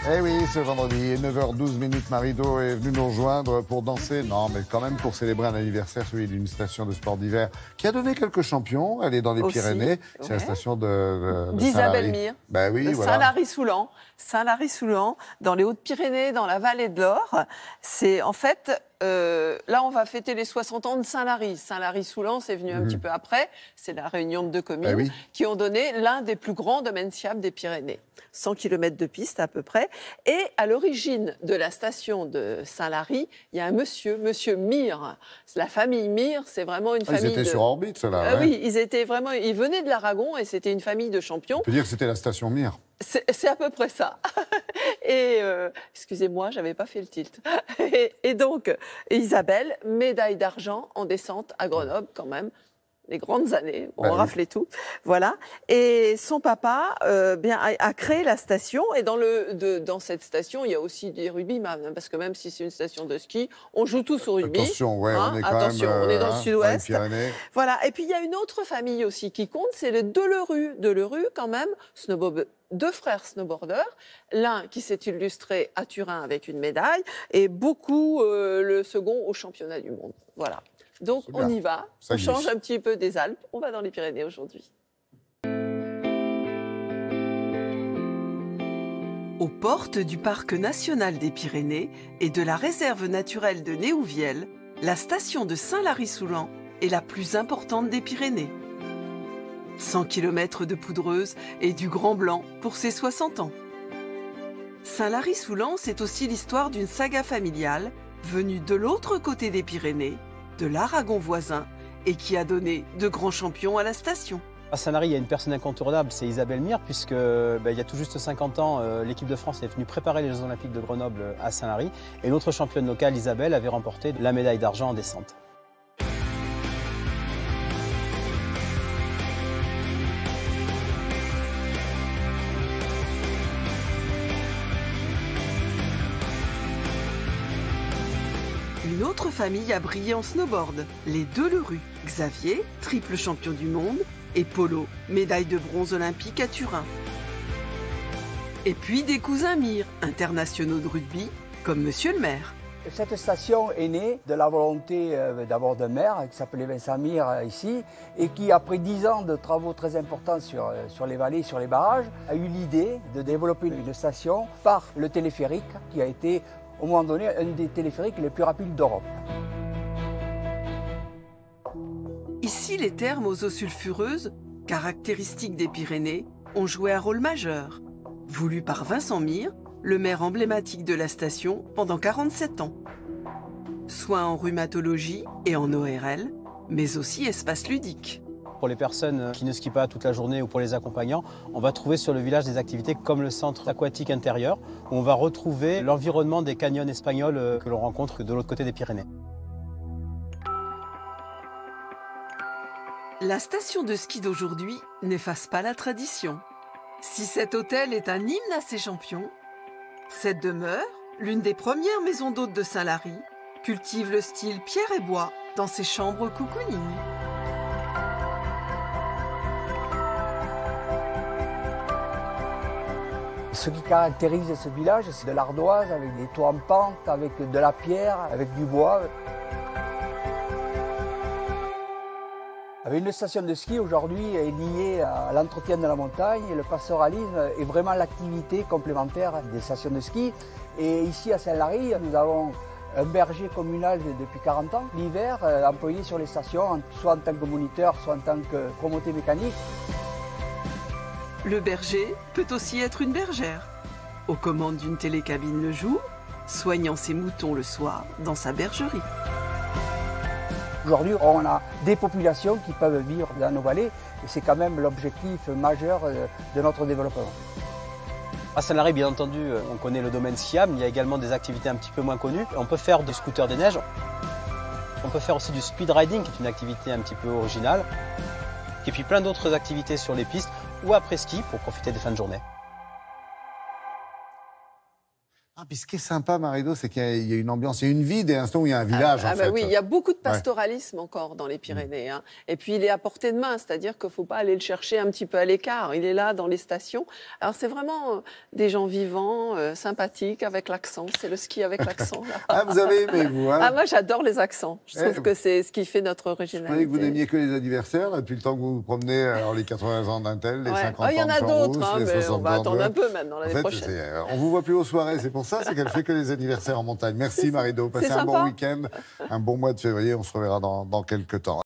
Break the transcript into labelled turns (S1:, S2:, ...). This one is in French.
S1: Eh oui, ce vendredi, 9h12, Marie-Do est venue nous rejoindre pour danser. Non, mais quand même pour célébrer un anniversaire, celui d'une station de sport d'hiver qui a donné quelques champions. Elle est dans les Pyrénées. C'est la station
S2: d'Isabelle Mir.
S1: Ben oui, voilà.
S2: Saint-Lary-Soulan. Saint-Lary-Soulan, dans les Hautes-Pyrénées, dans la vallée de l'Or. C'est en fait... là, on va fêter les 60 ans de Saint-Lary. Saint-Lary-Soulan, c'est venu un petit peu après. C'est la réunion de deux communes qui ont donné l'un des plus grands domaines skiables des Pyrénées. 100 km de piste à peu près. Et à l'origine de la station de Saint-Lary, il y a un monsieur Mir. La famille Mir, c'est vraiment une famille.
S1: Ils étaient sur orbite, ceux-là.
S2: Oui, ils étaient vraiment. Ils venaient de l'Aragon et c'était une famille de champions.
S1: On peut dire que c'était la station Mir.
S2: C'est à peu près ça. Et excusez-moi, j'avais pas fait le tilt. Et donc, Isabelle, médaille d'argent en descente à Grenoble quand même. Les grandes années, on raflait tout. Voilà. Et son papa a créé la station. Et dans cette station, il y a aussi des rugbyman. Parce que même si c'est une station de ski, on joue tous au rugby.
S1: Attention, ouais, on est quand même,
S2: on est dans le sud-ouest.
S1: Voilà.
S2: Et puis, il y a une autre famille aussi qui compte, c'est les Delerue. Delerue, quand même, deux frères snowboarders. L'un qui s'est illustré à Turin avec une médaille et beaucoup le second au championnat du monde. Voilà. Donc on y va, on change un petit peu des Alpes, on va dans les Pyrénées aujourd'hui. Aux portes du parc national des Pyrénées et de la réserve naturelle de Néouvielle, la station de Saint-Lary-Soulan est la plus importante des Pyrénées. 100 km de poudreuse et du Grand Blanc pour ses 60 ans. Saint-Lary-Soulan, c'est aussi l'histoire d'une saga familiale venue de l'autre côté des Pyrénées, de l'Aragon voisin, et qui a donné de grands champions à la station.
S3: À Saint-Lary, il y a une personne incontournable, c'est Isabelle Mir, puisque il y a tout juste 50 ans, l'équipe de France est venue préparer les Jeux Olympiques de Grenoble à Saint-Lary, et notre championne locale, Isabelle, avait remporté la médaille d'argent en descente.
S2: Une autre famille a brillé en snowboard, les Delerue. Xavier, triple champion du monde, et Polo, médaille de bronze olympique à Turin. Et puis des cousins Mir, internationaux de rugby, comme Monsieur le maire.
S4: Cette station est née de la volonté d'abord d'un maire qui s'appelait Vincent Mir ici et qui, après 10 ans de travaux très importants sur les vallées, sur les barrages, a eu l'idée de développer une station par le téléphérique qui a été au moment donné un des téléphériques les plus rapides d'Europe.
S2: Ici, les thermes aux eaux sulfureuses, caractéristiques des Pyrénées, ont joué un rôle majeur. Voulu par Vincent Mir, le maire emblématique de la station pendant 47 ans. Soins en rhumatologie et en ORL, mais aussi espace ludique.
S3: Pour les personnes qui ne skient pas toute la journée ou pour les accompagnants, on va trouver sur le village des activités comme le centre aquatique intérieur, où on va retrouver l'environnement des canyons espagnols que l'on rencontre de l'autre côté des Pyrénées.
S2: La station de ski d'aujourd'hui n'efface pas la tradition. Si cet hôtel est un hymne à ses champions, cette demeure, l'une des premières maisons d'hôtes de Saint-Lary, cultive le style pierre et bois dans ses chambres cocooning.
S4: Ce qui caractérise ce village, c'est de l'ardoise avec des toits en pente, avec de la pierre, avec du bois. Une station de ski aujourd'hui est liée à l'entretien de la montagne et le pastoralisme est vraiment l'activité complémentaire des stations de ski. Et ici à Saint-Lary, nous avons un berger communal depuis 40 ans, l'hiver, employé sur les stations, soit en tant que moniteur, soit en tant que promoteur mécanique.
S2: Le berger peut aussi être une bergère, aux commandes d'une télécabine le jour, soignant ses moutons le soir dans sa bergerie.
S4: Aujourd'hui, on a des populations qui peuvent vivre dans nos vallées et c'est quand même l'objectif majeur de notre développement.
S3: À Saint-Lary, bien entendu, on connaît le domaine skiable, il y a également des activités un petit peu moins connues. On peut faire du scooter des neiges, on peut faire aussi du speed riding, qui est une activité un petit peu originale, et puis plein d'autres activités sur les pistes ou après ski pour profiter des fins de journée.
S1: Ah, puis ce qui est sympa, Marido, c'est qu'il y a une ambiance, il y a une vie des instants où il y a un village, en fait.
S2: Oui, il y a beaucoup de pastoralisme encore dans les Pyrénées. Hein. Et puis, il est à portée de main, c'est-à-dire qu'il ne faut pas aller le chercher un petit peu à l'écart. Il est là, dans les stations. Alors, c'est vraiment des gens vivants, sympathiques, avec l'accent. C'est le ski avec l'accent.
S1: Ah, vous avez aimé, vous, hein?
S2: Ah, moi, j'adore les accents. Je trouve que c'est ce qui fait notre originalité.
S1: Je croyais que vous n'aimiez que les anniversaires, là, depuis le temps que vous vous promenez, alors les 80 ans d'un tel, les 50 ans de
S2: Il y en a d'autres, hein,
S1: les
S2: mais
S1: 60
S2: on va
S1: ans
S2: attendre
S1: de...
S2: un peu maintenant, l'année prochaine.
S1: On vous voit plus aux soirées, c'est pour ça, c'est qu'elle fait que les anniversaires en montagne. Merci Marido, passez un bon week-end, un bon mois de février, on se reverra dans quelques temps.